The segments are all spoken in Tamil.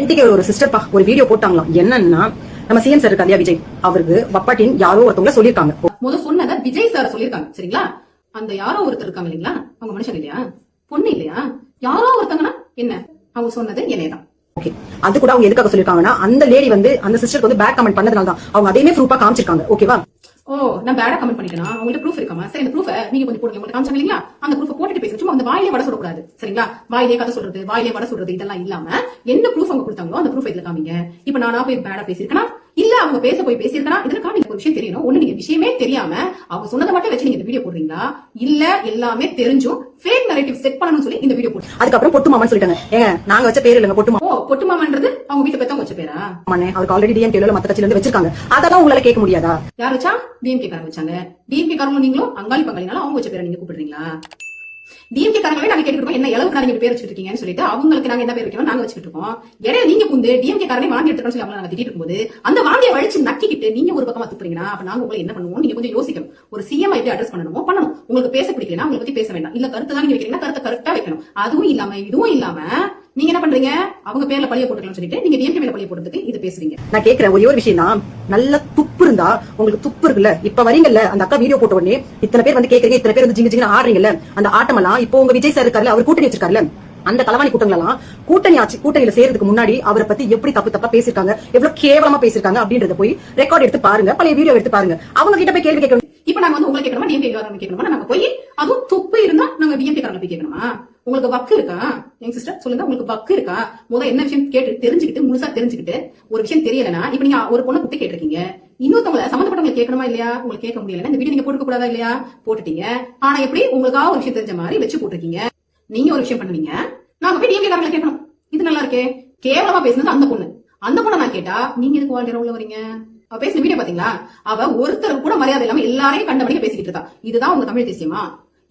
நேத்திக்கு ஒரு சிஸ்டர் ஒரு வீடியோ போட்டாங்களாம். என்னன்னா, நம்ம சிஎம் சார் இருக்காரு விஜய், அவருக்கு வப்பாட்டின் யாரோ ஒருத்தவங்க சொல்லிருக்காங்க. முதல் சொன்னத விஜய் சார் சொல்லிருக்காங்க. சரிங்களா? அந்த யாரோ ஒருத்தர் இருக்காங்க இல்லீங்களா, அவங்க மனுஷன் இல்லையா, பொண்ணு இல்லையா, யாரோ ஒருத்தங்கன்னா என்ன, அவங்க சொன்னது என்னையதான். ஓகே, அது கூட அவங்க எதுக்காக சொல்லிருக்காங்கன்னா, அந்த லேடி வந்து அந்த சிஸ்டருக்கு வந்து பேட் கமெண்ட் பண்ணதுனால தான் அவங்க அதையுமே ப்ரூஃபா காமிச்சிருக்காங்க. ஓகேவா? ஓ, நான் பேடா கமெண்ட் பண்ணிட்டேனா? அவங்கள்ட்ட ப்ரூஃப் இருக்காமா? சரி, அந்த ப்ரூஃபை நீங்க கொஞ்சம் போடுங்க. உங்களுக்கு காமிச்சாங்க இல்லீங்களா, அந்த ப்ரூஃப் போட்டுட்டு பேசுங்க. சும்மா அந்த வாயிலே வட சொல்லக்கூடாது. சரிங்களா? வாயிலே கதை சொல்றது, வாயிலே வட சொல்றது இதெல்லாம் இல்லாம என்ன ப்ரூஃப் அவங்க கொடுத்தாங்களோ அந்த ப்ரூஃப் இதுல காமிங்க. இப்ப நானா போய் பேடா பேசிருக்கேனா, இல்ல அவங்க பேச போய் பேசிருக்கா, இதுல காமிங்க. ஒரு விஷயம் தெரியணும். ஒண்ணு, நீங்க விஷயமே தெரியாம அவங்க சொன்னதை மட்டும் வச்சு நீங்க இந்த வீடியோ போடுறீங்களா, இல்ல எல்லாமே தெரிஞ்சும் ஃபேக் நரேட்டிவ் செட் பண்ணணும்னு சொல்லி இந்த வீடியோ போடுறீங்க. அதுக்கப்புறம் பொட்டு மாமான்னு சொல்லிட்டாங்க. ஏங்க, நாங்க வச்ச பேர் இல்லங்க பொட்டு மாமா. ஓ, பொட்டு மாமான்றது அவங்க வீட்டு பெத்தவங்க வச்ச பேரா? ஆமாண்ணே, அவருக்கு ஆல்ரெடி டிஎம்கேல மத்த கட்சியில இருந்து வச்சிருக்காங்க. அதெல்லாம் உங்களால கேட்க முடியாதா? யார் வச்சா? டிஎம்கே காரங்க வச்சாங்க. டிஎம்கே காரங்க நீங்களும் அங்காளி பங்காளினால அவங்க வச்ச பேரை நீங்க கூப்பிடுறீங்களா? டிஎம்கே காரங்களே நாங்க கேட்டுட்டு இருக்கோம், என்ன அளவுக்கு நீங்க பேர் வச்சிட்டு இருக்கீங்கன்னு சொல்லிட்டு அவங்களுக்கு நாங்க என்ன பேர் வைக்கணும் நாங்க வச்சுட்டு இருக்கோம். இடையில நீங்க புந்து டிஎம்கே காரனே வாங்கி எடுத்துக்கணும் சொல்லி அவங்க நாங்க திட்டிட்டு இருக்கும்போது அந்த வாங்கிய வழிச்சு நக்கிக்கிட்டு நீங்க ஒரு பக்கமா துப்புறீங்கன்னா, அப்ப நாங்க உங்களை என்ன பண்ணுவோம்? நீங்க கொஞ்சம் யோசிக்கணும். ஒரு சிஎம் எப்படி அட்ரஸ் பண்ணணுமோ பண்ணணும். உங்களுக்கு பேச பிடிக்கலன்னா உங்களை பத்தி பேச வேண்டாம். இல்ல கருத்து தான் நீங்க வைக்கிறீங்கன்னா கருத்தை கரெக்டா வைக்கணும். அதுவும் இல்லாம இதுவும் இல்லாம நீங்க என்ன பண்றீங்க? அவங்க பேர்ல பழிய போட்டுக்கலாம்னு சொல்லிட்டு நீங்க டிஎம்கே மேல பழிய போடுறதுக்கு இது பேசுறீங்க. நான் கேக்குறேன், ஒரே ஒரு விஷயம் தான். நல்ல துப்பு இருந்தா, உங்களுக்கு துப்பு இருக்குல்ல, இப்ப வரீங்கல்ல, அந்த அக்கா வீடியோ போட்ட உடனே இத்தனை பேர் வந்து கேக்குறீங்க, இத்தனை பேர் வந்து ஜிங்கு ஜிங்கு ஆடுறீங்கல்ல, அந்த ஆட்டமெல்லாம் இப்போ உங்க விஜய் சார் இருக்காருல்ல, அவர் கூட்டணி வச்சிருக்காருல்ல, அந்த களவாணி கூட்டங்களெல்லாம் கூட்டணியில சேர்றதுக்கு முன்னாடி அவரை பத்தி எப்படி தப்பு தப்பா பேசிருக்காங்க, எவ்வளவு கேவலமா பேசிருக்காங்க அப்படின்றத போய் ரெக்கார்ட் எடுத்து பாருங்க, பழைய வீடியோ எடுத்து பாருங்க. அவங்க கிட்ட போய் கேள்வி கேட்கணும். இப்ப நாங்க வந்து உங்களை கேட்கணுமா, டிஎம்கே காரங்க கேட்கணுமா? நாங்க போய் அதுவும் துப்பு இருந்தா நாங்க டிஎம்கே காரங்க போய் கேட்கணுமா? உங்களுக்கு வக்கு இருக்கா? எங்க சிஸ்டர் சொல்லுங்க, உங்களுக்கு வக்கு இருக்கா? முதல்ல என்ன விஷயம் கேட்டு தெரிஞ்சுக்கிட்டு முழுசா தெரிஞ்சுக்கிட்டு ஒரு விஷயம் தெரியலன்னா, இப்ப நீங்க ஒரு பொண்ணை குட்டி கேட்டிருக்கீங்க, இன்னொருத்தவங்க சம்பந்தப்பட்டவங்க கேட்கணுமா இல்லையா? உங்களுக்கு கேட்க முடியல, இந்த வீடியோ நீங்க போட்டுக்க கூடாதா இல்லையா? போட்டுட்டீங்க. ஆனா எப்படி உங்களுக்காக ஒரு விஷயம் தெரிஞ்ச மாதிரி வச்சு போட்டிருக்கீங்க. நீங்க ஒரு விஷயம் பண்ணுவீங்க, நாங்க போய் டிஎம்கே காரங்களை கேட்கணும். இது நல்லா இருக்கே. கேவலமா பேசுனது அந்த பொண்ணு. அந்த பொண்ணை நான் கேட்டா நீங்க எதுக்கு வாழ்க்கை உள்ள வரீங்க? அவ பேசின வீடியோ பாத்தீங்களா? அவ ஒருத்தர் கூட மரியாதை இல்லாம எல்லாரையும் கண்டபடியே பேசிக்கிட்டு இருக்கா. இதுதான் உங்க தமிழ் தேசியமா?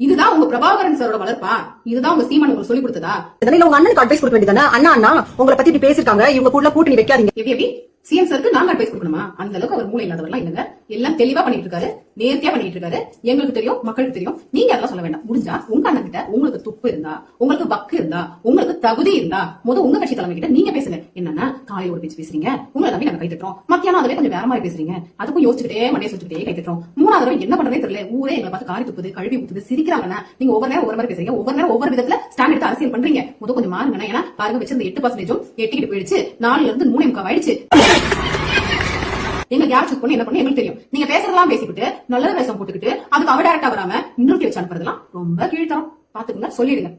இதுதான் உங்க பிரபாகரன் சாரோட வளர்ப்பா? இதுதான் உங்க சீமான் உங்களுக்கு சொல்லி கொடுத்ததா? இதனால உங்க அண்ணனுக்கு அட்வைஸ் கொடுக்க வேண்டியதானே? அண்ணா உங்களை பத்தி இப்படி பேசிருக்காங்க, இவங்க கூட கூட்டணி வைக்காதீங்க. எப்படி சிஎம் சாருக்கு நாங்க அட்வைஸ் கொடுக்கணுமா? அந்த அளவுக்கு அவர் மூளை இல்லாதவர்களா இல்லங்க. எல்லாம் தெளிவா பண்ணிட்டு இருக்காரு, நேர்த்தியா பண்ணிட்டு இருக்காரு. எங்களுக்கு தெரியும், மக்களுக்கு தெரியும். நீங்க அதெல்லாம் சொல்ல வேண்டாம். முடிஞ்சா உங்க அண்ணன் கிட்ட உங்களுக்கு துப்பு இருந்தா, உங்களுக்கு வக்கு இருந்தா, உங்களுக்கு தகுதி இருந்தா உங்க கட்சி தலைமை கிட்ட நீங்க பேசுங்க. என்னன்னா காலையில ஒரு பேச்சு பேசுறீங்க, உங்களை நம்பி நாங்க கைத்தட்டோம், மத்தியானம் அதுவே கொஞ்சம் வேற மாதிரி பேசுறீங்க, அதுக்கும் யோசிச்சுட்டே மண்டையை சொல்லிட்டே கைத்தட்டோம். மூணாவது தடவை என்ன பண்றதே தெரியல, ஊரே எங்களை பார்த்து காரி துப்புது, கழுவி ஊத்துது, சிரிக்கிறாங்கன்னா நீங்க ஒவ்வொரு நேரம் ஒவ்வொரு மாதிரி பேசுறீங்க, ஒவ்வொரு நேரம் ஒவ்வொரு விதத்துல ஸ்டாண்ட் எடுத்து அரசியல் பண்றீங்க. கொஞ்சம் மாறுங்க. ஏன்னா பாருங்க, வச்சிருந்த 8% எட்டிக்கிட்டு போயிடுச்சு, 4ல இருந்து 3.25 ஆயிடுச்சு. எங்களுக்கு யார் சூஸ் பண்ணி என்ன பண்ணி எங்களுக்கு தெரியும். நீங்க பேசுறதெல்லாம் பேசிக்கிட்டு நல்ல வேஷம் போட்டுக்கிட்டு அதுக்கு அவ டைரக்டா வராம இன்னொரு வச்சு அனுப்புறதெல்லாம் ரொம்ப கீழ்த்தரம். பாத்துக்கோங்க, சொல்லிடுங்க.